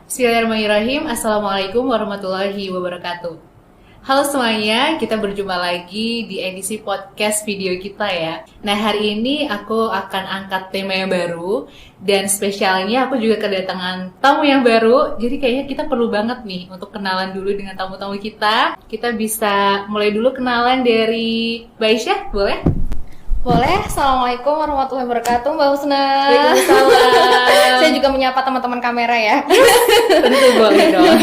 Bismillahirrahmanirrahim. Assalamualaikum warahmatullahi wabarakatuh. Halo semuanya, kita berjumpa lagi di edisi podcast video kita ya. Nah, hari ini aku akan angkat tema yang baru, dan spesialnya aku juga kedatangan tamu yang baru. Jadi kayaknya kita perlu banget nih untuk kenalan dulu dengan tamu-tamu kita. Kita bisa mulai dulu kenalan dari Mbak Aisyah, boleh? Boleh. Assalamualaikum warahmatullahi wabarakatuh, Mbak Husna. Waalaikumsalam. Saya juga menyapa teman-teman kamera ya. Tentu boleh dong.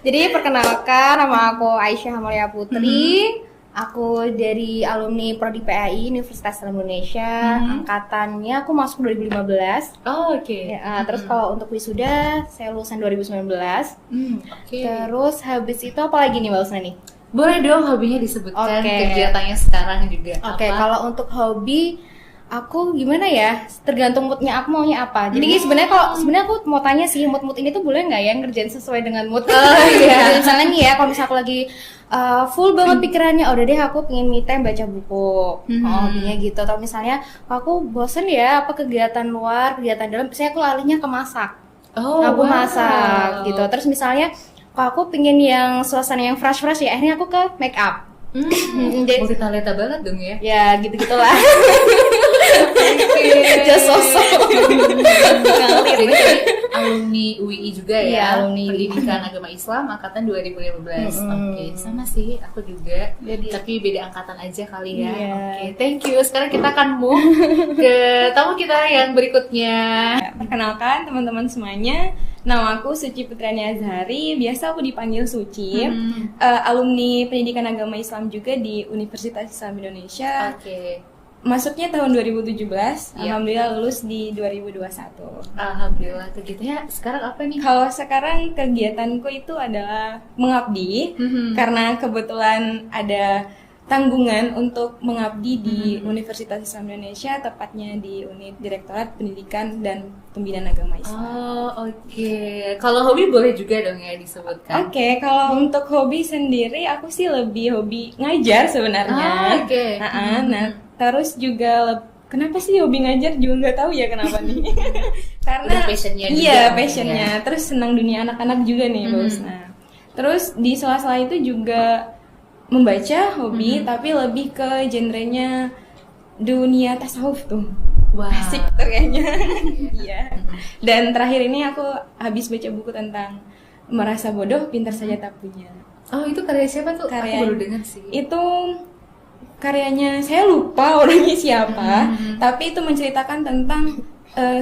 Jadi perkenalkan, nama aku Aisyah Amalia Putri. Aku dari alumni Prodi PAI Universitas Islam Indonesia. Angkatannya aku masuk 2015. Oh, oke. Ya, terus kalau untuk wisuda saya lulusan 2019. Oke. Terus habis itu apa lagi nih Mbak Husna nih? Boleh dong hobinya disebutkan, Oke. kegiatannya sekarang juga. Oke, apa? kalau untuk hobi aku gimana ya? Tergantung moodnya aku maunya apa. Jadi sebenarnya aku mau tanya sih, mood ini tuh boleh nggak ya ngerjain sesuai dengan mood? Iya. Misalnya nih ya, kalau misalnya aku lagi full banget pikirannya, udah deh aku pengen me time baca buku. Hobinya gitu. Atau misalnya aku bosen ya apa kegiatan luar, kegiatan dalam, biasanya aku larinya ke masak. Oh, Aku wow. masak gitu. Terus misalnya kalau aku pengen yang suasana yang fresh ya, akhirnya aku ke make up. Jadi- Multi talenta banget dong ya. Ya gitu-gitulah. Just sosok. Jadi tadi alumni UI juga ya, Iya, alumni UI. Pendidikan Agama Islam angkatan 2015. Oke, sama sih aku juga. Tapi beda angkatan aja kali ya. Iya. Oke, thank you. Sekarang kita akan move ke tamu kita yang berikutnya. Perkenalkan teman-teman semuanya, nama aku Suci Putrani Azhari, biasa aku dipanggil Suci. Alumni Pendidikan Agama Islam juga di Universitas Islam Indonesia. Oke. Masuknya tahun 2017, Iya. alhamdulillah lulus di 2021. Alhamdulillah. Kegiatannya sekarang apa nih? Kalau sekarang kegiatanku itu adalah mengabdi, karena kebetulan ada tanggungan untuk mengabdi di Universitas Islam Indonesia, tepatnya di unit Direktorat Pendidikan dan Pembinaan Agama Islam. Oh, oke. Kalau hobi boleh juga dong ya disebutkan. Oke, kalau untuk hobi sendiri aku sih lebih hobi ngajar sebenarnya. Oke. Nah, terus juga kenapa sih hobi ngajar juga nggak tahu ya kenapa nih. Karena Udah passionnya juga iya, mungkin passionnya. Terus senang dunia anak-anak juga nih, Bos. Nah, terus di sela-sela itu juga membaca hobi, tapi lebih ke genrenya dunia tasawuf tuh. Wah. Asik tuh kayaknya. Iya. Dan terakhir ini aku habis baca buku tentang merasa bodoh, pintar saja tak punya. Oh, itu karya siapa tuh? Karya- Aku baru dengar sih. Itu karyanya saya lupa orangnya siapa, tapi itu menceritakan tentang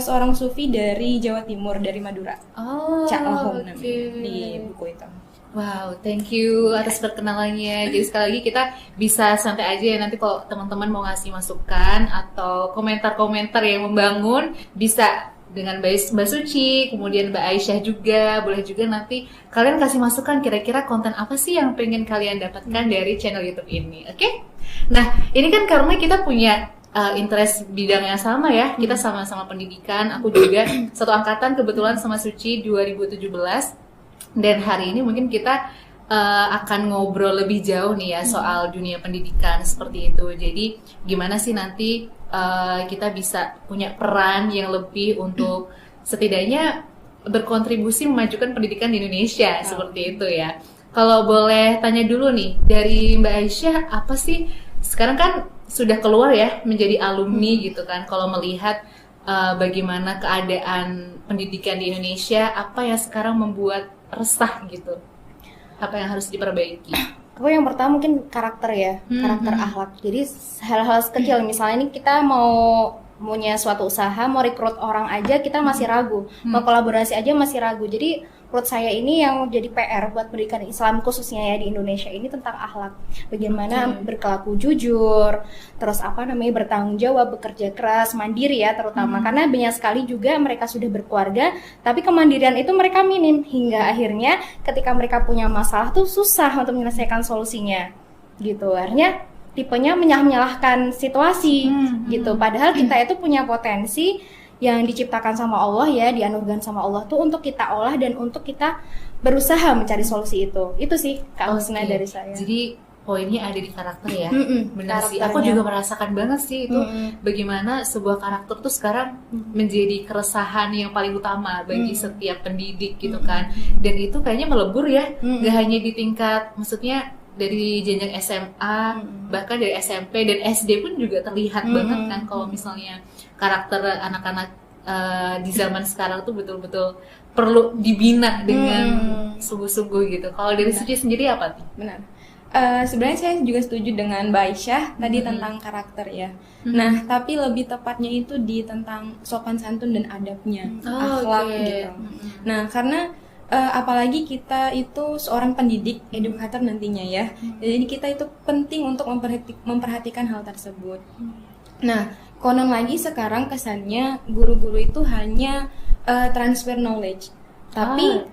seorang sufi dari Jawa Timur, dari Madura. Oh, Cak Lahom oke. namanya di buku itu. Wow, thank you atas perkenalannya. Jadi sekali lagi kita bisa santai aja ya, nanti kalau teman-teman mau ngasih masukan atau komentar-komentar yang membangun, bisa dengan Mbak Suci, kemudian Mbak Aisyah juga, boleh juga nanti kalian kasih masukan kira-kira konten apa sih yang pengen kalian dapatkan dari channel YouTube ini, oke? Nah, ini kan karena kita punya interest bidang yang sama ya, kita sama-sama pendidikan, aku juga satu angkatan kebetulan sama Suci 2017. Dan hari ini mungkin kita akan ngobrol lebih jauh nih ya soal dunia pendidikan seperti itu. Jadi gimana sih nanti kita bisa punya peran yang lebih untuk setidaknya berkontribusi memajukan pendidikan di Indonesia seperti itu ya. Kalau boleh tanya dulu nih dari Mbak Aisyah, apa sih sekarang kan sudah keluar ya menjadi alumni gitu kan? Kalau melihat bagaimana keadaan pendidikan di Indonesia, apa yang sekarang membuat resah gitu? Apa yang harus diperbaiki? Aku yang pertama mungkin karakter ya, karakter akhlak. Jadi hal-hal kecil, misalnya ini kita mau punya suatu usaha, mau rekrut orang aja kita masih ragu, mau kolaborasi aja masih ragu. Jadi menurut saya ini yang jadi PR buat pendidikan Islam khususnya ya di Indonesia ini tentang akhlak. Bagaimana berkelaku jujur, terus bertanggung jawab, bekerja keras, mandiri ya terutama. Karena banyak sekali juga mereka sudah berkeluarga, tapi kemandirian itu mereka minim hingga akhirnya ketika mereka punya masalah tuh susah untuk menyelesaikan solusinya. Gitu. Akhirnya tipenya menyalahkan situasi gitu. Padahal kita itu punya potensi yang diciptakan sama Allah ya, dianugerahkan sama Allah tuh untuk kita olah dan untuk kita berusaha mencari solusi itu. Itu sih Kak Husna dari saya. Jadi poinnya ada di karakter ya. Benar sih, karakternya. aku juga merasakan banget sih itu bagaimana sebuah karakter tuh sekarang menjadi keresahan yang paling utama bagi setiap pendidik gitu kan. Dan itu kayaknya melebur ya, gak hanya di tingkat, maksudnya dari jenjang SMA, bahkan dari SMP dan SD pun juga terlihat banget kan kalau misalnya karakter anak-anak di zaman sekarang tuh betul-betul perlu dibina dengan sungguh-sungguh gitu. Kalau dari Suci sendiri apa nih? Benar. Sebenarnya saya juga setuju dengan Mbak Aisyah tadi tentang karakter ya. Nah, tapi lebih tepatnya itu di tentang sopan santun dan adabnya, akhlak gitu. Nah, karena apalagi kita itu seorang pendidik, edukator nantinya ya. Jadi kita itu penting untuk memperhatikan hal tersebut. Nah, konon lagi sekarang kesannya guru-guru itu hanya transfer knowledge, tapi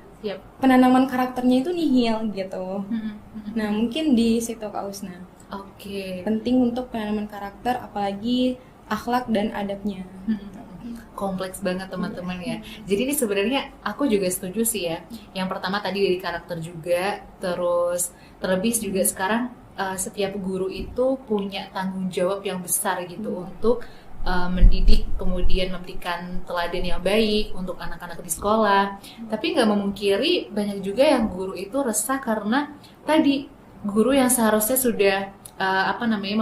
penanaman karakternya itu nihil gitu. Nah, mungkin di situ Kak Usna. Oke. Penting untuk penanaman karakter, apalagi akhlak dan adabnya. Kompleks banget teman-teman ya. Jadi ini sebenarnya aku juga setuju sih ya. Yang pertama tadi dari karakter juga, terus terlebih juga sekarang setiap guru itu punya tanggung jawab yang besar gitu untuk mendidik, kemudian memberikan teladan yang baik untuk anak-anak di sekolah. Tapi nggak memungkiri banyak juga yang guru itu resah karena tadi guru yang seharusnya sudah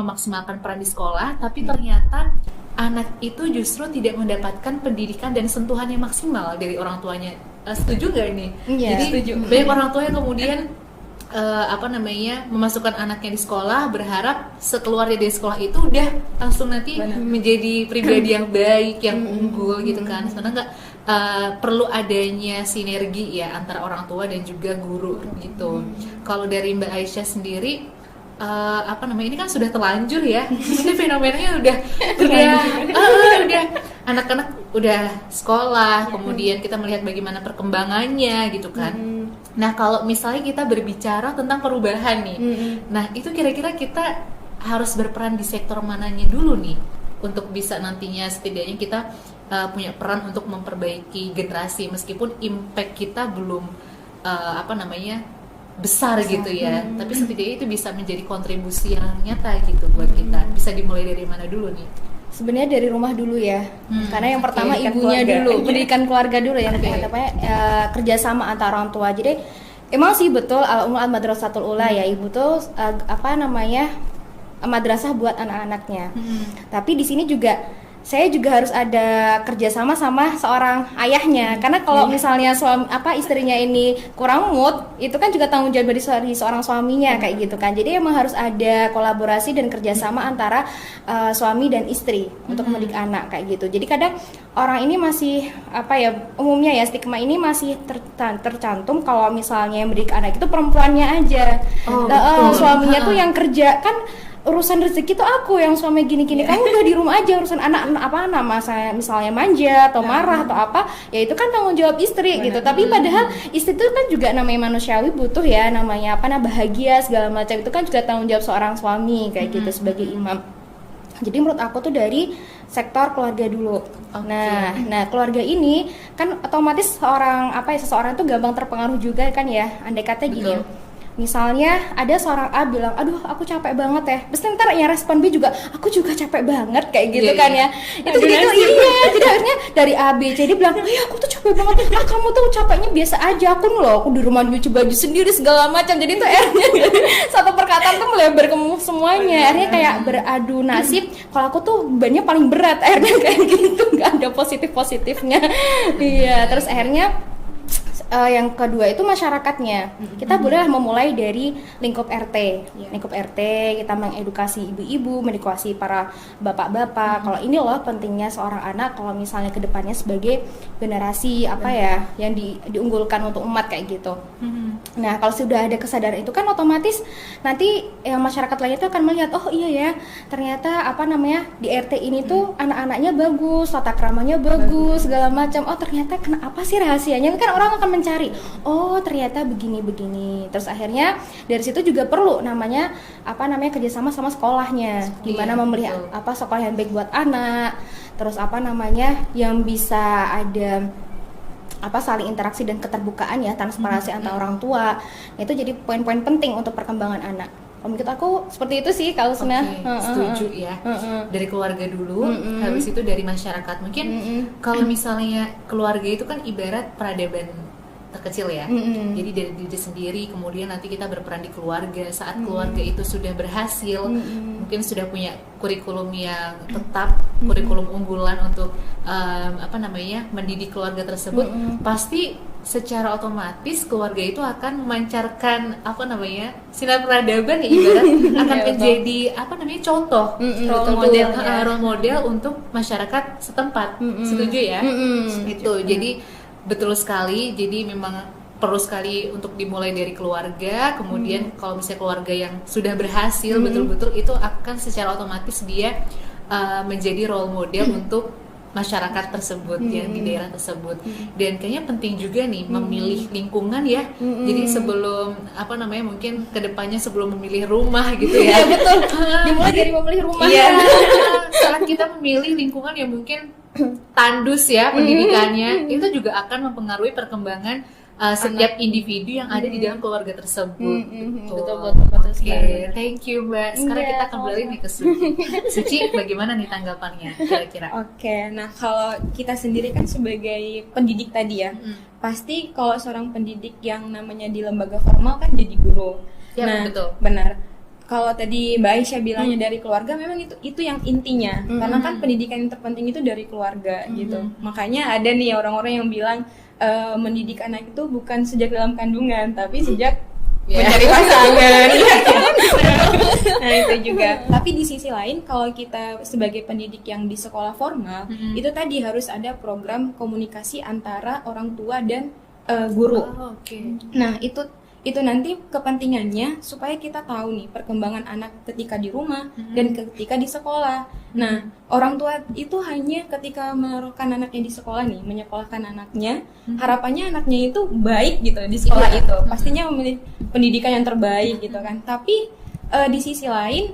memaksimalkan peran di sekolah, tapi ternyata anak itu justru tidak mendapatkan pendidikan dan sentuhan yang maksimal dari orang tuanya. Setuju nggak ini? Iya, Jadi setuju. banyak orang tua yang kemudian memasukkan anaknya di sekolah, berharap sekeluarnya dari sekolah itu udah langsung nanti menjadi pribadi yang baik, yang unggul gitu kan. Sebenarnya nggak perlu adanya sinergi ya antara orang tua dan juga guru gitu. Kalau dari Mbak Aisyah sendiri, ini kan sudah terlanjur ya. Ini fenomenanya udah anak-anak udah sekolah, kemudian kita melihat bagaimana perkembangannya gitu kan. Nah, kalau misalnya kita berbicara tentang perubahan nih, nah itu kira-kira kita harus berperan di sektor mananya dulu nih untuk bisa nantinya setidaknya kita punya peran untuk memperbaiki generasi meskipun impact kita belum besar gitu ya, tapi setidaknya itu bisa menjadi kontribusi yang nyata gitu buat kita. Bisa dimulai dari mana dulu nih? Sebenarnya dari rumah dulu ya, karena yang pertama pendidikan ibunya keluarga. dulu, pendidikan keluarga dulu ya, kerjasama antara orang tua. Jadi emang sih betul Al-Madrasatul Ula ya, ibu tuh madrasah buat anak-anaknya. Tapi di sini juga saya juga harus ada kerjasama sama seorang ayahnya, karena kalau misalnya istrinya ini kurang mood, itu kan juga tanggung jawab dari seorang suaminya kayak gitu kan. Jadi emang harus ada kolaborasi dan kerjasama antara suami dan istri untuk mendidik anak kayak gitu. Jadi kadang orang ini masih umumnya ya stigma ini masih tercantum kalau misalnya yang mendidik anak itu perempuannya aja. Suaminya tuh yang kerja kan. Urusan rezeki tuh aku yang suami gini-gini, kamu udah di rumah aja urusan anak saya misalnya manja atau marah atau apa, ya itu kan tanggung jawab istri gitu. Tapi padahal istri itu kan juga namanya manusiawi, butuh ya namanya bahagia segala macam, itu kan juga tanggung jawab seorang suami kayak gitu sebagai imam. Jadi menurut aku tuh dari sektor keluarga dulu. Nah keluarga ini kan otomatis seseorang tuh gampang terpengaruh juga kan ya. Andai kata gini. Misalnya ada seorang A bilang, aduh aku capek banget ya. Terus ntar yang respon B juga, aku juga capek banget kayak gitu kan ya. Itu gitu jadi akhirnya dari A B C dia bilang, aku tuh capek banget. Kamu tuh capeknya biasa aja. Aku di rumah nyuci baju sendiri segala macam. Jadi tuh akhirnya satu perkataan tuh melebar ke semuanya. Akhirnya kayak beradu nasib. Kalau aku tuh bebannya paling berat. Akhirnya kayak gitu, nggak ada positifnya. Iya, terus akhirnya yang kedua itu masyarakatnya. Kita bolehlah memulai dari lingkup RT. Lingkup RT kita mengedukasi ibu-ibu, mengedukasi para bapak-bapak. Kalau ini loh pentingnya seorang anak kalau misalnya kedepannya sebagai generasi yang diunggulkan untuk umat kayak gitu. Nah, kalau sudah ada kesadaran itu kan otomatis nanti yang masyarakat lain itu akan melihat, oh iya ya, ternyata di RT ini tuh anak-anaknya bagus, tata keramanya bagus, segala macam. Oh, ternyata kenapa sih rahasianya? Kan orang akan mencari, oh ternyata begini. Terus akhirnya dari situ juga perlu kerjasama sama sekolahnya, gimana memelihara sekolah yang baik buat anak. Terus yang bisa ada saling interaksi dan keterbukaan ya, transparansi antara orang tua. Itu jadi poin-poin penting untuk perkembangan anak. menurut aku seperti itu sih Kak Usna. Oke, setuju ya. Dari keluarga dulu, habis itu dari masyarakat. Mungkin kalau misalnya keluarga itu kan ibarat peradaban terkecil ya. Jadi dari diri sendiri, kemudian nanti kita berperan di keluarga. Saat keluarga itu sudah berhasil, mungkin sudah punya kurikulum yang tetap, kurikulum unggulan untuk mendidik keluarga tersebut, pasti secara otomatis keluarga itu akan memancarkan sinar peradaban ya, ibarat akan menjadi contoh, role model untuk masyarakat setempat. Setuju ya? Itu jadi betul sekali. Jadi memang perlu sekali untuk dimulai dari keluarga. Kemudian kalau misalnya keluarga yang sudah berhasil betul-betul, itu akan secara otomatis dia menjadi role model untuk masyarakat tersebut yang di daerah tersebut. Dan kayaknya penting juga nih memilih lingkungan ya. Jadi sebelum mungkin kedepannya sebelum memilih rumah gitu ya. Iya betul. Dimulai dari memilih rumah. Iya. Saat kita memilih lingkungan yang mungkin tandus ya pendidikannya, itu juga akan mempengaruhi perkembangan setiap individu yang ada di dalam keluarga tersebut. Betul. Oke, thank you Mbak. Sekarang Iya, kita akan balik nih ke Suci. Suci, bagaimana nih tanggapannya kira-kira? Oke, nah kalau kita sendiri kan sebagai pendidik tadi ya, pasti kalau seorang pendidik yang namanya di lembaga formal kan jadi guru. Ya, nah, betul. Benar. Kalau tadi Mbak Aisyah bilangnya dari keluarga, memang itu yang intinya. Karena kan pendidikan yang terpenting itu dari keluarga gitu. Makanya ada nih orang-orang yang bilang mendidik anak itu bukan sejak dalam kandungan, tapi sejak mencari pasangan. Nah itu juga. Tapi di sisi lain, kalau kita sebagai pendidik yang di sekolah formal, itu tadi harus ada program komunikasi antara orang tua dan guru. Nah itu nanti kepentingannya supaya kita tahu nih perkembangan anak ketika di rumah dan ketika di sekolah. Nah, orang tua itu hanya ketika menaruhkan anaknya di sekolah nih, menyekolahkan anaknya, harapannya anaknya itu baik gitu di sekolah itu. Pastinya memilih pendidikan yang terbaik gitu kan. Tapi di sisi lain,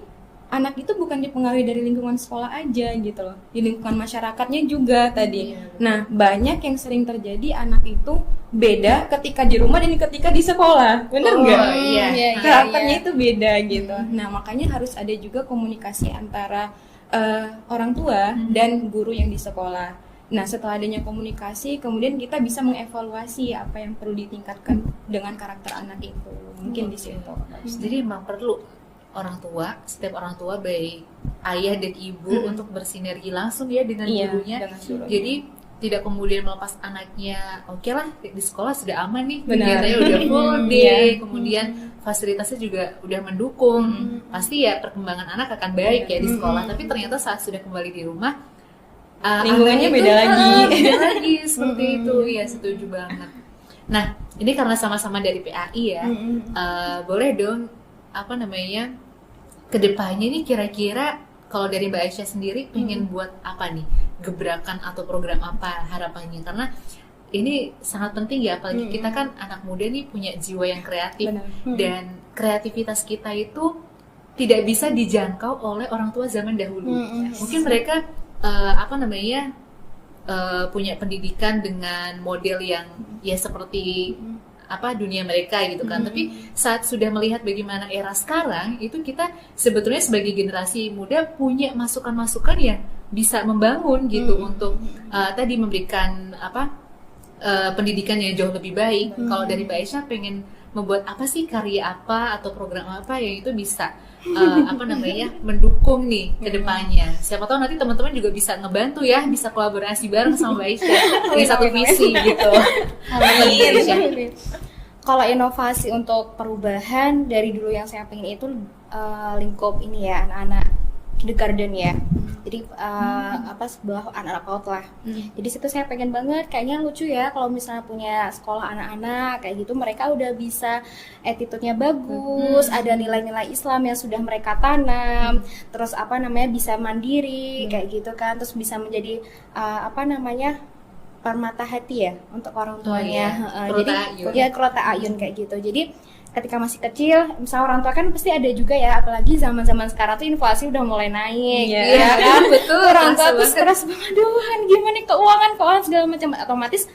anak itu bukan dipengaruhi dari lingkungan sekolah aja gitu loh, di lingkungan masyarakatnya juga tadi. Nah, banyak yang sering terjadi anak itu beda ketika di rumah dan ketika di sekolah, bener nggak? Karakternya itu beda gitu. Nah, makanya harus ada juga komunikasi antara orang tua dan guru yang di sekolah. Nah, setelah adanya komunikasi, kemudian kita bisa mengevaluasi apa yang perlu ditingkatkan dengan karakter anak itu. Mungkin di situ. Jadi memang perlu setiap orang tua baik ayah dan ibu untuk bersinergi langsung ya dengan gurunya. Jadi tidak kemudian melepas anaknya, oke lah di sekolah sudah aman nih, kegiatannya udah full day, kemudian fasilitasnya juga udah mendukung, pasti ya perkembangan anak akan baik ya di sekolah. Tapi ternyata saat sudah kembali di rumah, lingkungannya beda lagi seperti itu. Ya setuju banget. Nah ini karena sama-sama dari PAI ya, boleh dong kedepannya nih kira-kira kalau dari Mbak Aisyah sendiri pengen buat apa nih, gebrakan atau program apa harapannya, karena ini sangat penting ya, apalagi kita kan anak muda nih punya jiwa yang kreatif. Dan kreativitas kita itu tidak bisa dijangkau oleh orang tua zaman dahulu. Mungkin mereka punya pendidikan dengan model yang ya seperti dunia mereka gitu kan. Tapi saat sudah melihat bagaimana era sekarang, itu kita sebetulnya sebagai generasi muda punya masukan-masukan yang bisa membangun gitu untuk tadi memberikan pendidikan yang jauh lebih baik. Kalau dari Mbak Aisyah pengen membuat apa sih, karya apa atau program apa yang itu bisa mendukung nih ke depannya. Siapa tahu nanti teman-teman juga bisa ngebantu ya, bisa kolaborasi bareng sama Mbak Aisyah di satu visi gitu. Amin. Kalau inovasi untuk perubahan dari dulu yang saya pengen itu lingkup ini ya, anak-anak kindergarten ya. Jadi sebuah anak-anak PAUD lah. Jadi situ saya pengen banget, kayaknya lucu ya kalau misalnya punya sekolah anak-anak kayak gitu, mereka udah bisa attitude-nya bagus, ada nilai-nilai Islam yang sudah mereka tanam, terus bisa mandiri kayak gitu kan, terus bisa menjadi permata hati ya untuk orang tuanya. Jadi kerota ayun kayak gitu. Jadi ketika masih kecil, misalnya orang tua kan pasti ada juga ya, apalagi zaman-zaman sekarang tuh inflasi udah mulai naik, ya kan? Betul. Orang tua tuh stres banget, aduh kan gimana nih keuangan segala macam, otomatis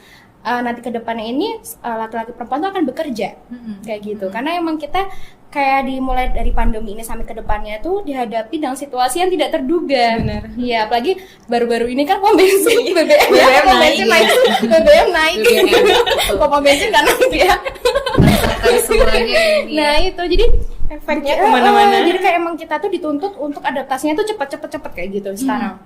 nanti ke depannya ini laki-laki perempuan tuh akan bekerja kayak gitu. Karena emang kita kayak dimulai dari pandemi ini sampai ke depannya tuh dihadapi dengan situasi yang tidak terduga. Benar. Iya, apalagi baru-baru ini kan pom bensin BBM naik. BBM naik. Kok pom bensin kan naik ya. Merasakan semuanya ini. Nah, itu jadi Efeknya kemana-mana. Jadi kayak emang kita tuh dituntut untuk adaptasinya tuh cepet kayak gitu sekarang.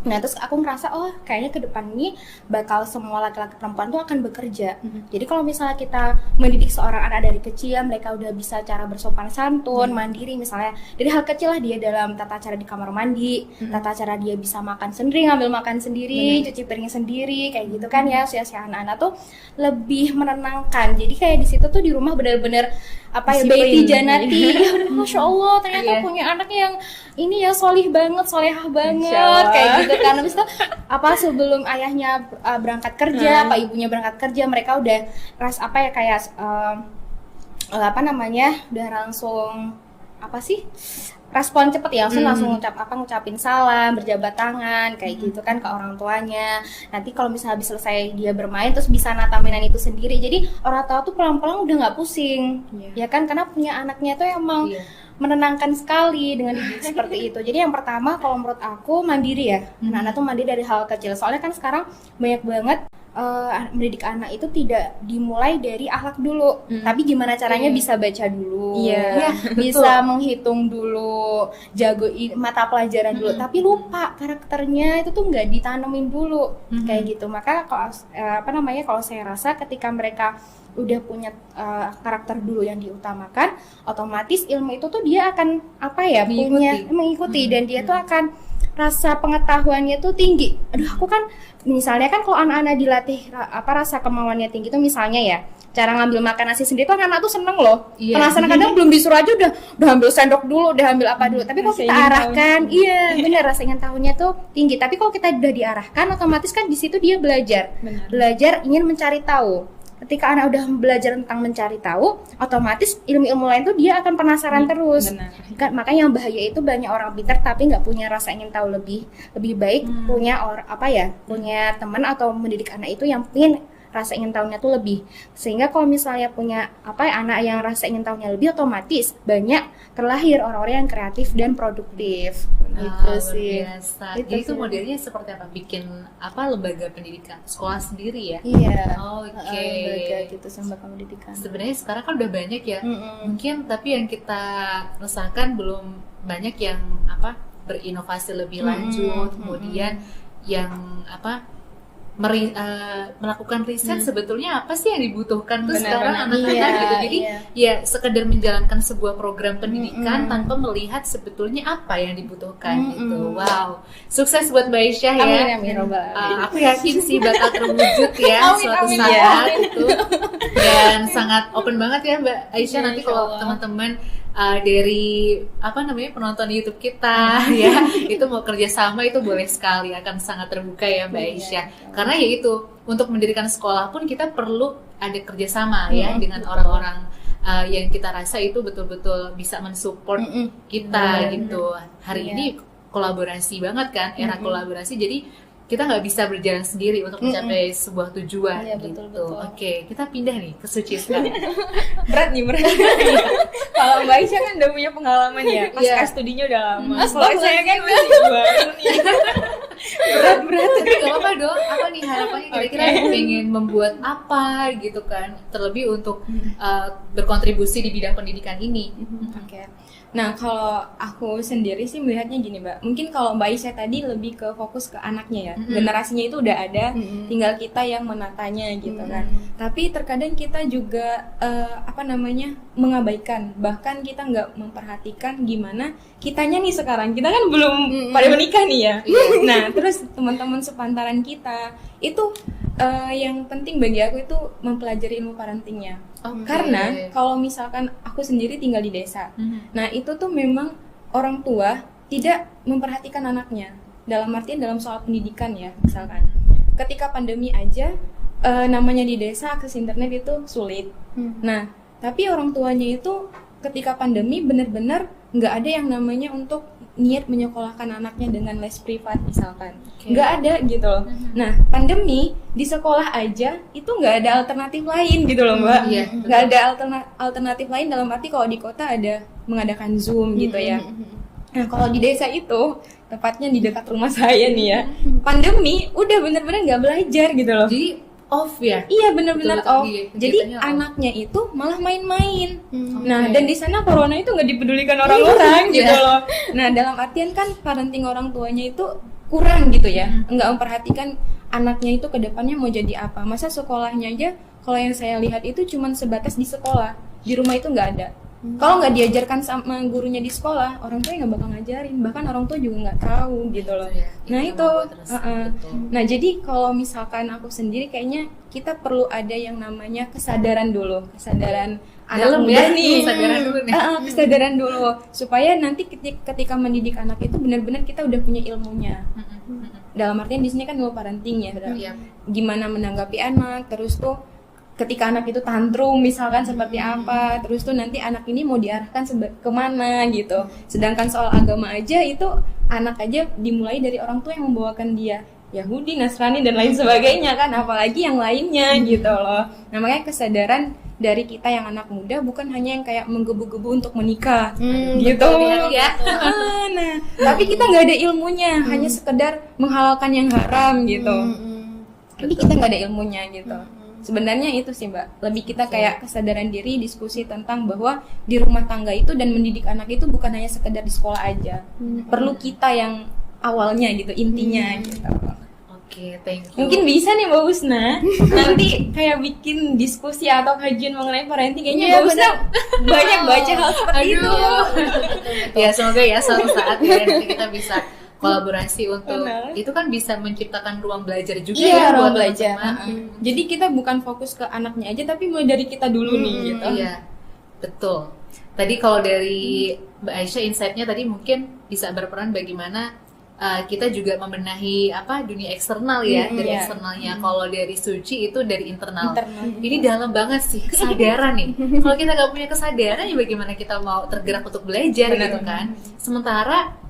Nah, terus aku ngerasa kayaknya ke depan ini bakal semua laki-laki perempuan tuh akan bekerja. Jadi kalau misalnya kita mendidik seorang anak dari kecil, mereka udah bisa cara bersopan santun, mandiri misalnya. Dari hal kecil lah dia dalam tata cara di kamar mandi, tata cara dia bisa makan sendiri, ngambil makan sendiri, cuci piring sendiri, kayak gitu kan ya. Usia-usia anak-anak tuh lebih menenangkan. Jadi kayak di situ tuh di rumah benar-benar baiti janati. Ya udah, Masya Allah, ternyata punya anak yang ini ya solihah banget kayak gitu kan. Habis itu sebelum ayahnya berangkat kerja, ibunya berangkat kerja, mereka udah udah langsung respon cepet ya, langsung ngucapin salam, berjabat tangan kayak gitu kan ke orang tuanya. Nanti kalau misalnya habis selesai dia bermain terus bisa nata mainan itu sendiri. Jadi orang tua tuh pelan-pelan udah nggak pusing, ya kan, karena punya anaknya tuh emang menenangkan sekali dengan dididik seperti itu. Jadi yang pertama kalau menurut aku mandiri ya, anak-anak tuh mandiri dari hal kecil. Soalnya kan sekarang banyak banget mendidik anak itu tidak dimulai dari akhlak dulu, tapi gimana caranya bisa baca dulu, bisa menghitung dulu, jago mata pelajaran dulu, tapi lupa karakternya itu tuh nggak ditanemin dulu kayak gitu. Maka kalau saya rasa ketika mereka udah punya karakter dulu yang diutamakan, otomatis ilmu itu tuh dia akan mengikuti dan dia tuh akan rasa pengetahuannya tuh tinggi. Aduh, aku kan misalnya kan kalau anak-anak dilatih rasa kemauannya tinggi tuh misalnya ya, cara ngambil makan nasi sendiri tuh anak-anak tuh seneng loh. Penasaran, kadang belum disuruh aja udah ambil sendok dulu, udah ambil apa dulu. Tapi kalau kita arahkan, bener, rasa ingin tahunya tuh tinggi. Tapi kalau kita udah diarahkan, otomatis kan di situ dia belajar ingin mencari tahu. Ketika anak udah belajar tentang mencari tahu, otomatis ilmu-ilmu lain tuh dia akan penasaran terus. Makanya yang bahaya itu banyak orang pintar tapi nggak punya rasa ingin tahu. Lebih baik punya punya teman atau mendidik anak itu yang ingin rasa ingin tahunya tuh lebih. Sehingga kalau misalnya punya anak yang rasa ingin tahunya lebih, otomatis banyak terlahir orang-orang yang kreatif dan produktif. Gitu sih. Biasa. Jadi itu modelnya seperti apa? Bikin lembaga pendidikan, sekolah sendiri ya? Iya. Oke. Lembaga gitu, lembaga pendidikan. Sebenarnya sekarang kan udah banyak ya. Mungkin tapi yang kita rasakan belum banyak yang berinovasi lebih lanjut, kemudian yang melakukan riset sebetulnya apa sih yang dibutuhkan tuh sekarang anak-anak gitu. Jadi ya sekedar menjalankan sebuah program pendidikan tanpa melihat sebetulnya apa yang dibutuhkan gitu. Wow, sukses buat Mbak Aisyah ya. Amin. Aku yakin sih bakal terwujud ya suatu saat itu. Dan sangat open banget ya Mbak Aisyah, nanti kalau teman-teman dari penonton YouTube kita ya itu mau kerjasama itu boleh sekali, akan sangat terbuka ya Mbak Aisyah. Karena ya itu, untuk mendirikan sekolah pun kita perlu ada kerjasama ya dengan orang-orang yang kita rasa itu betul-betul bisa mensupport kita gitu. Hari ini kolaborasi banget kan, era kolaborasi, jadi kita nggak bisa berjalan sendiri untuk mencapai sebuah tujuan gitu. Betul. Oke, kita pindah nih ke Suci sekarang. berat. Kalau Mbak Aisyah kan udah punya pengalaman ya, pasca studinya udah lama. Kalau saya kan masih baru nih. berat. Tapi gak apa-apa dong. Apa nih harapannya, kira-kira pengen membuat apa gitu kan, terlebih untuk berkontribusi di bidang pendidikan ini. Oke. Nah, kalau aku sendiri sih melihatnya gini, Mbak. Mungkin kalau Mbak Aisyah tadi lebih ke fokus ke anaknya ya. Generasinya itu udah ada, tinggal kita yang menatanya gitu kan. Tapi terkadang kita juga mengabaikan, bahkan kita nggak memperhatikan gimana kitanya nih sekarang. Kita kan belum pada menikah nih ya. Nah, terus teman-teman sepantaran kita itu yang penting bagi aku itu mempelajari ilmu parentingnya. Karena kalau misalkan aku sendiri tinggal di desa, nah itu tuh memang orang tua tidak memperhatikan anaknya. Dalam artian dalam soal pendidikan ya, misalkan ketika pandemi aja, namanya di desa akses internet itu sulit. Nah, tapi orang tuanya itu ketika pandemi benar-benar nggak ada yang namanya untuk niat menyekolahkan anaknya dengan les privat misalkan. Nggak ada gitu loh. Nah, pandemi di sekolah aja itu nggak ada alternatif lain gitu loh Mbak. Iya, Nggak ada alternatif lain dalam arti kalau di kota ada mengadakan Zoom gitu ya. Nah, kalau di desa itu, tepatnya di dekat rumah saya nih ya, pandemi udah bener-bener nggak belajar gitu loh. Jadi off ya. Iya benar-benar Betul-betul, off. iya, Jadi kegiatannya off. anaknya itu malah main-main. Nah, Oke. dan di sana corona itu nggak dipedulikan orang-orang gitu Iya. loh. Nah, dalam artian kan parenting orang tuanya itu kurang gitu ya, nggak memperhatikan anaknya itu ke depannya mau jadi apa. Masa sekolahnya aja kalau yang saya lihat itu cuman sebatas di sekolah, di rumah itu nggak ada. Kalau nggak diajarkan sama gurunya di sekolah, orang tua nggak bakal ngajarin. Bahkan orang tua juga nggak tahu gitu loh. Iya, Nah yang itu, membuat resah, betul. nah jadi kalau misalkan aku sendiri kayaknya kita perlu ada yang namanya kesadaran dulu, kesadaran anak Dalam muda ya, nih, kesadaran dulu nih. kesadaran dulu supaya nanti ketika mendidik anak itu benar-benar kita udah punya ilmunya. Dalam artian di sini kan ilmu parenting ya, Iya. gimana menanggapi anak, terus tuh ketika anak itu tantrum misalkan seperti apa, terus tuh nanti anak ini mau diarahkan kemana gitu. Sedangkan soal agama aja itu anak aja dimulai dari orang tua yang membawakan dia Yahudi, Nasrani dan lain sebagainya kan, apalagi yang lainnya gitu loh. Nah makanya kesadaran dari kita yang anak muda bukan hanya yang kayak menggebu-gebu untuk menikah gitu. betul, ya. Nah tapi kita nggak ada ilmunya, hanya sekedar menghalalkan yang haram gitu. Tapi kita nggak ada ilmunya gitu. Sebenarnya itu sih Mbak, lebih kita kayak kesadaran diri, diskusi tentang bahwa di rumah tangga itu dan mendidik anak itu bukan hanya sekedar di sekolah aja. Perlu kita yang awalnya gitu, intinya gitu. Oke, thank you. Mungkin bisa nih Mbak Husna nanti kayak bikin diskusi atau kajian mengenai parenting, kayaknya Mbak Husna banyak baca hal seperti itu. Ya semoga ya suatu saat ya nanti kita bisa kolaborasi untuk Benar. itu kan bisa menciptakan ruang belajar juga Iya, ya ruang buat belajar. teman-teman. Jadi kita bukan fokus ke anaknya aja, tapi mulai dari kita dulu nih gitu. Iya, betul. Tadi kalau dari Mbak Aisyah insight-nya tadi mungkin bisa berperan bagaimana kita juga membenahi dunia eksternal ya, dari iya. eksternalnya. Kalau dari Suci itu dari internal. Internal. Ini dalam banget sih kesadaran nih. Kalau kita nggak punya kesadaran ya bagaimana kita mau tergerak untuk belajar Benar. gitu kan. Sementara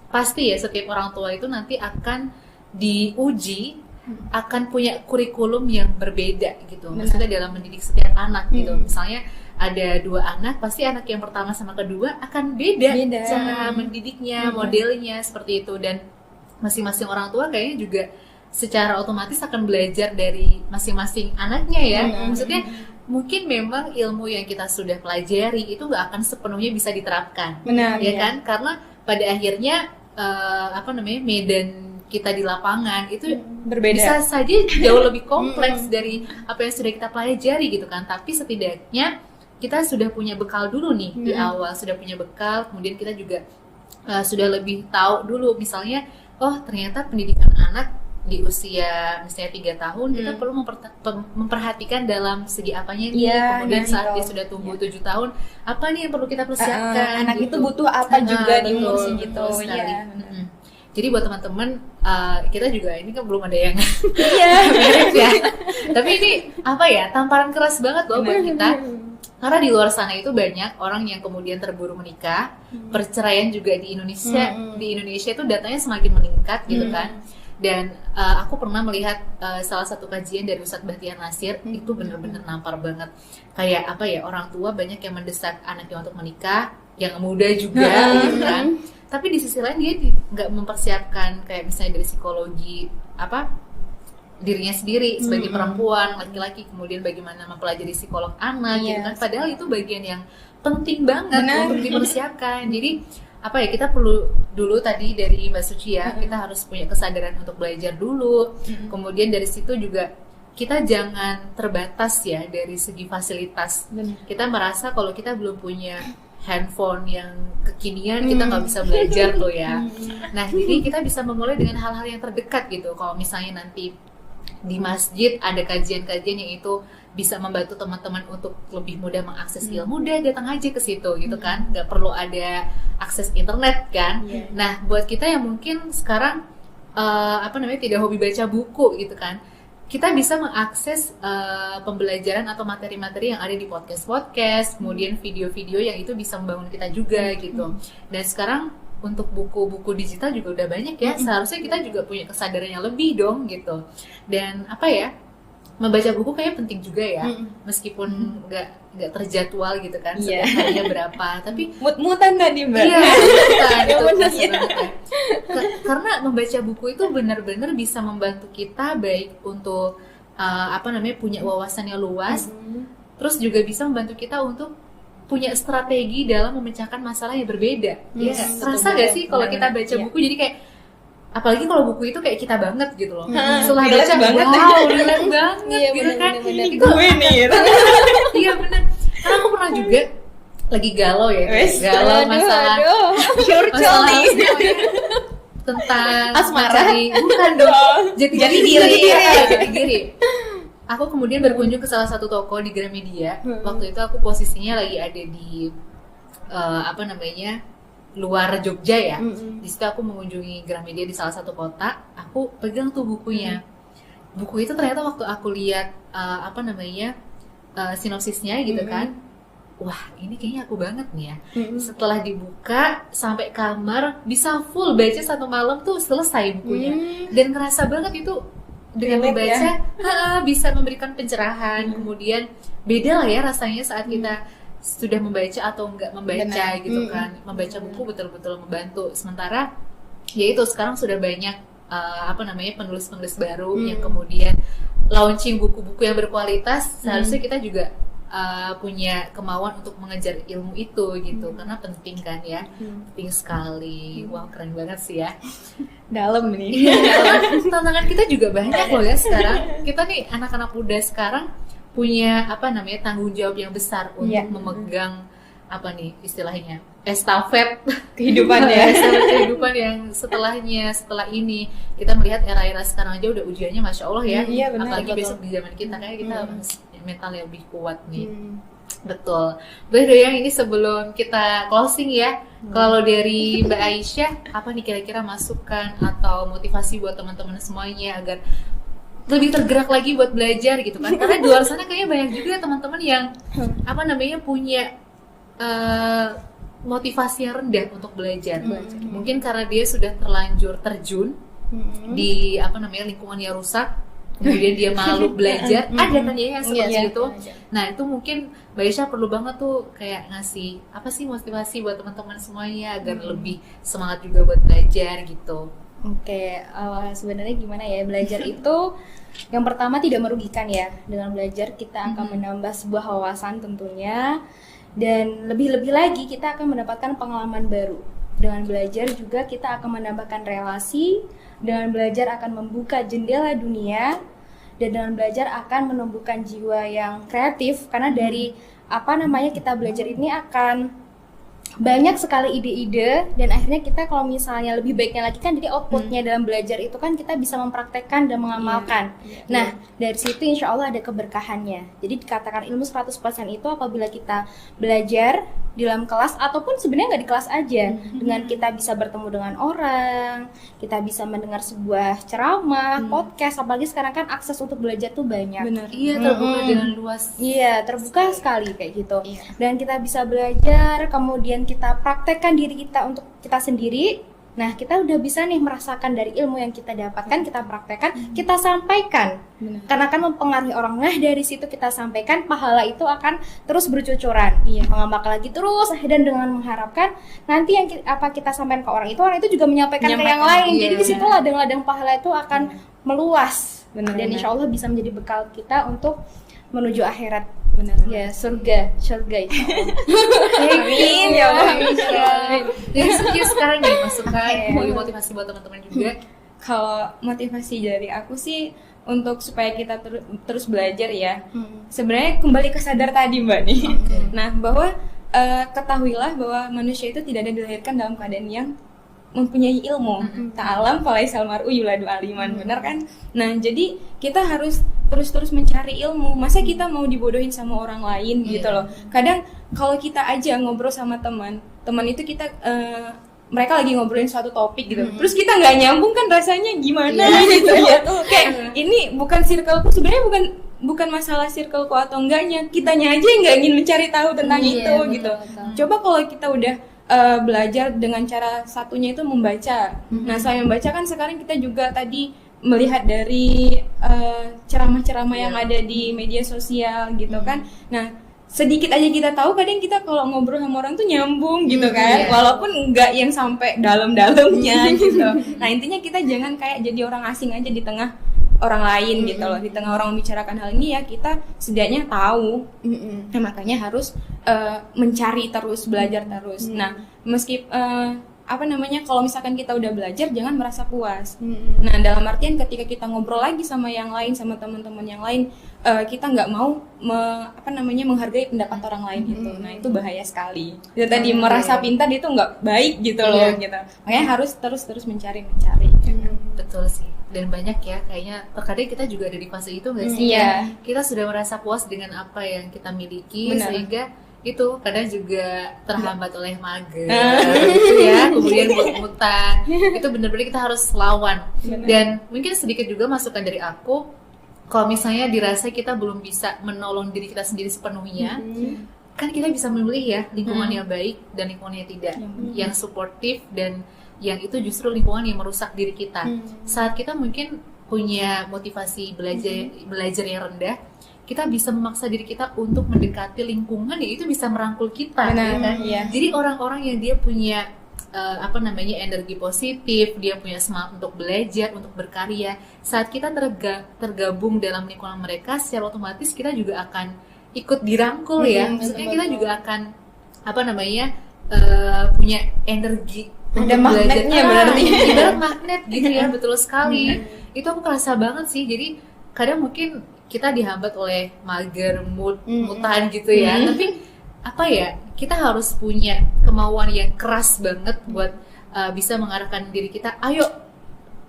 pasti ya setiap orang tua itu nanti akan diuji, akan punya kurikulum yang berbeda gitu. Maksudnya dalam mendidik setiap anak gitu. Misalnya ada 2 anak, pasti anak yang pertama sama kedua akan beda. Cara mendidiknya, modelnya seperti itu. Dan masing-masing orang tua kayaknya juga secara otomatis akan belajar dari masing-masing anaknya ya. Maksudnya mungkin memang ilmu yang kita sudah pelajari itu nggak akan sepenuhnya bisa diterapkan. Benar, Ya iya. kan? Karena pada akhirnya medan kita di lapangan itu Berbeda. bisa saja jauh lebih kompleks dari apa yang sudah kita pelajari gitu kan. Tapi setidaknya kita sudah punya bekal dulu nih di awal, sudah punya bekal, kemudian kita juga sudah lebih tahu dulu misalnya ternyata pendidikan anak di usia misalnya 3 tahun kita perlu memperhatikan dalam segi apanya nih. Iya, Kemudian nah saat itu. dia sudah tumbuh 7 tahun apa nih yang perlu kita persiapkan anak gitu. itu butuh apa juga di umur Betul, segitu. betul sekali. Iya. Jadi buat teman-teman kita juga ini kan belum ada yang Iya. beres ya. Tapi ini tamparan keras banget loh buat kita. Karena di luar sana itu banyak orang yang kemudian terburu menikah, perceraian juga di Indonesia. Di Indonesia itu datanya semakin meningkat gitu kan. Dan aku pernah melihat salah satu kajian dari Ustadz Bahtiar Nasir itu bener-bener nampar banget. Kayak orang tua banyak yang mendesak anaknya untuk menikah, yang muda juga gitu kan. Tapi di sisi lain dia nggak mempersiapkan kayak misalnya dari psikologi dirinya sendiri sebagai perempuan, laki-laki, kemudian bagaimana mempelajari psikolog anak gitu kan. Padahal itu bagian yang penting banget untuk dipersiapkan. Jadi kita perlu dulu tadi dari Mbak Suci ya, kita harus punya kesadaran untuk belajar dulu. Kemudian dari situ juga kita jangan terbatas ya dari segi fasilitas. Kita merasa kalau kita belum punya handphone yang kekinian kita nggak bisa belajar tuh ya. Nah jadi kita bisa memulai dengan hal-hal yang terdekat gitu. Kalau misalnya nanti di masjid ada kajian-kajian yang itu bisa membantu teman-teman untuk lebih mudah mengakses ilmu, udah datang aja ke situ gitu kan, nggak perlu ada akses internet kan. Nah buat kita yang mungkin sekarang tidak hobi baca buku gitu kan, kita bisa mengakses pembelajaran atau materi-materi yang ada di podcast-podcast, kemudian video-video yang itu bisa membangun kita juga gitu. Dan sekarang untuk buku-buku digital juga udah banyak ya, seharusnya kita juga punya kesadaran yang lebih dong gitu. Dan apa ya, membaca buku kayaknya penting juga ya, meskipun nggak terjadwal gitu kan, setiap harinya berapa, tapi mut-mutan tadi Mbak. Iya, itu benar, kerasa banget ya. Karena membaca buku itu benar-benar bisa membantu kita baik untuk punya wawasan yang luas, terus juga bisa membantu kita untuk punya strategi dalam memecahkan masalah yang berbeda. Ya, terasa nggak sih kalau kita baca buku jadi kayak, apalagi kalau buku itu kayak kita banget gitu loh. Setelah baca wow, relate banget gitu kan. Itu gue nih. Iya benar. Karena aku pernah juga lagi galau ya, galau masalah tentang asmara. Bukan dong, jati diri. Aku kemudian berkunjung ke salah satu toko di Gramedia. Waktu itu aku posisinya lagi ada di luar Jogja ya. Di situ aku mengunjungi Gramedia di salah satu kota. Aku pegang tuh bukunya. Buku itu ternyata waktu aku lihat sinopsisnya gitu kan. Wah, ini kayaknya aku banget nih ya. Setelah dibuka sampai kamar bisa full baca satu malam tuh selesai bukunya. Dan ngerasa banget itu dengan membaca bisa memberikan pencerahan. Kemudian beda lah ya rasanya saat kita sudah membaca atau enggak membaca gitu kan. Membaca buku betul-betul membantu. Sementara ya itu sekarang sudah banyak penulis-penulis baru yang kemudian launching buku-buku yang berkualitas. Seharusnya kita juga punya kemauan untuk mengejar ilmu itu gitu, karena penting kan ya, penting sekali. Wah, keren banget sih ya. Dalam nih. Iya, tantangan kita juga banyak loh ya sekarang. Kita nih anak-anak muda sekarang punya tanggung jawab yang besar untuk memegang istilahnya estafet kehidupan ya. Estafet kehidupan yang setelah ini kita melihat era-era sekarang aja udah ujiannya masya Allah ya. Benar, apalagi besok di zaman kita kayak kita mental yang lebih kuat nih. Betul. Boleh Doyang, ini sebelum kita closing ya, kalau dari Mbak Aisyah apa nih kira-kira masukan atau motivasi buat teman-teman semuanya agar lebih tergerak lagi buat belajar gitu kan? Karena di luar sana kayaknya banyak juga teman-teman yang punya motivasi yang rendah untuk belajar. Mungkin karena dia sudah terlanjur terjun di lingkungan yang rusak, kemudian dia malu belajar. Ada kan ya yang seperti itu. Nah, itu mungkin Mbak Aisyah perlu banget tuh kayak ngasih motivasi buat teman-teman semuanya agar lebih semangat juga buat belajar gitu. Oke, sebenarnya gimana ya, belajar itu yang pertama tidak merugikan ya. Dengan belajar kita akan menambah sebuah wawasan tentunya, dan lebih-lebih lagi kita akan mendapatkan pengalaman baru. Dengan belajar juga kita akan menambahkan relasi, dengan belajar akan membuka jendela dunia, dan dengan belajar akan menumbuhkan jiwa yang kreatif, karena dari kita belajar ini akan banyak sekali ide-ide, dan akhirnya kita kalau misalnya lebih baiknya lagi kan jadi outputnya dalam belajar itu kan kita bisa mempraktekkan dan mengamalkan. Nah, dari situ insya Allah ada keberkahannya. Jadi dikatakan ilmu 100% itu apabila kita belajar di dalam kelas ataupun sebenarnya nggak di kelas aja, dengan kita bisa bertemu dengan orang, kita bisa mendengar sebuah ceramah, podcast, apalagi sekarang kan akses untuk belajar tuh banyak. Benar. Iya, terbuka dengan luas. Iya, terbuka sekali kayak gitu. Dan kita bisa belajar, kemudian kita praktekkan diri kita untuk kita sendiri. Nah, kita udah bisa nih merasakan dari ilmu yang kita dapatkan, kita praktekkan, kita sampaikan. Karena akan mempengaruhi orang. Nah, dari situ kita sampaikan, pahala itu akan terus bercucuran. Mengamalkan lagi terus, dan dengan mengharapkan nanti yang kita sampaikan ke orang itu juga menyampaikan ke yang lain. Jadi di situ ladang-ladang pahala itu akan meluas. Dan insya Allah bisa menjadi bekal kita untuk menuju akhirat. Ya, surga insya Allah. Amin ya Allah. Jadi sekarang nih masukan motivasi buat teman-teman juga. Kalau motivasi dari aku sih untuk supaya kita terus belajar ya. Sebenarnya kembali ke sadar tadi Mbak nih. Nah, bahwa ketahuilah bahwa manusia itu tidak ada dilahirkan dalam keadaan yang mempunyai ilmu. Ta'alam falaisal mar'u yuladu aliman, benar kan? Nah, jadi kita harus terus mencari ilmu. Masa kita mau dibodohin sama orang lain gitu loh. Kadang kalau kita aja ngobrol sama teman itu kita mereka lagi ngobrolin suatu topik gitu, terus kita nggak nyambung kan rasanya gimana gitu ya. Kayak ini bukan circleku, sebenarnya bukan masalah circleku atau enggaknya, kitanya aja yang nggak ingin mencari tahu tentang itu betul, gitu. betul. Coba kalau kita udah belajar dengan cara satunya itu membaca. Nah, selain membaca kan sekarang kita juga tadi melihat dari ceramah-ceramah yang ada di media sosial gitu kan. Nah, sedikit aja kita tahu, kadang kita kalau ngobrol sama orang tuh nyambung gitu kan, walaupun nggak yang sampai dalam-dalamnya gitu. Nah, intinya kita jangan kayak jadi orang asing aja di tengah orang lain gitu loh, di tengah orang membicarakan hal ini ya kita setidaknya tahu. Nah, makanya harus mencari terus, belajar terus. Nah, meski kalau misalkan kita udah belajar jangan merasa puas. Nah, dalam artian ketika kita ngobrol lagi sama yang lain, sama teman-teman yang lain, kita nggak mau menghargai pendapat orang lain gitu. Nah, itu bahaya sekali. Itu tadi merasa pintar itu nggak baik gitu loh gitu. Makanya harus terus mencari. Betul sih. Dan banyak ya kayaknya terkadang kita juga ada di fase itu nggak sih? Iya. Kita sudah merasa puas dengan apa yang kita miliki. Benar. Sehingga itu kadang juga terhambat oleh mager gitu ya, kemudian mut-mutan. Itu benar-benar kita harus lawan. Dan mungkin sedikit juga masukan dari aku, kalau misalnya dirasa kita belum bisa menolong diri kita sendiri sepenuhnya, kan kita bisa memilih ya lingkungan yang baik dan lingkungan yang tidak, yang suportif dan yang itu justru lingkungan yang merusak diri kita. Saat kita mungkin punya motivasi belajar yang rendah, kita bisa memaksa diri kita untuk mendekati lingkungan yang itu bisa merangkul kita. Benar, ya kan? iya. Jadi orang-orang yang dia punya energi positif, dia punya semangat untuk belajar, untuk berkarya. Saat kita tergabung dalam lingkungan mereka, secara otomatis kita juga akan ikut dirangkul ya. Maksudnya kita juga akan punya energi. Ada magnetnya berarti. Ibarat magnet gitu ya, betul sekali. Itu aku kerasa banget sih. Jadi kadang mungkin kita dihambat oleh mager, mutan gitu ya. Tapi kita harus punya kemauan yang keras banget buat bisa mengarahkan diri kita. Ayo,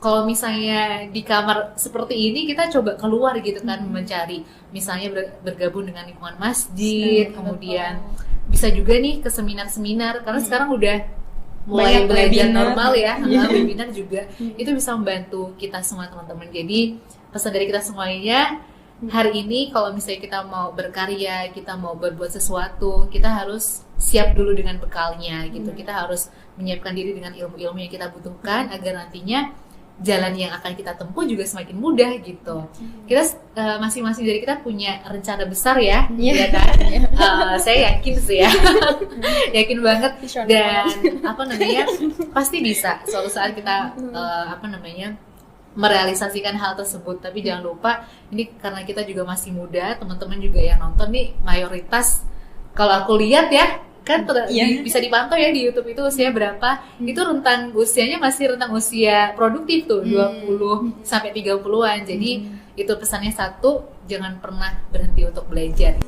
kalau misalnya di kamar seperti ini, kita coba keluar gitu kan, mencari misalnya bergabung dengan lingkungan masjid, kemudian bisa juga nih ke seminar-seminar, karena sekarang udah mulai belajar normal ya, webinar juga itu bisa membantu kita semua teman-teman. Jadi pesan dari kita semuanya hari ini, kalau misalnya kita mau berkarya, kita mau berbuat sesuatu, kita harus siap dulu dengan bekalnya gitu. Kita harus menyiapkan diri dengan ilmu-ilmu yang kita butuhkan agar nantinya jalan yang akan kita tempuh juga semakin mudah gitu. Kita masing-masing dari kita punya rencana besar ya, ya kan? Saya yakin sih ya, yakin banget. Dan pasti bisa suatu saat kita merealisasikan hal tersebut. Tapi jangan lupa, ini karena kita juga masih muda, teman-teman juga yang nonton nih mayoritas, kalau aku lihat ya kan bisa dipantau ya di YouTube itu usia berapa, itu rentang usianya masih rentang usia produktif tuh, 20 sampai 30-an. Jadi itu pesannya satu, jangan pernah berhenti untuk belajar.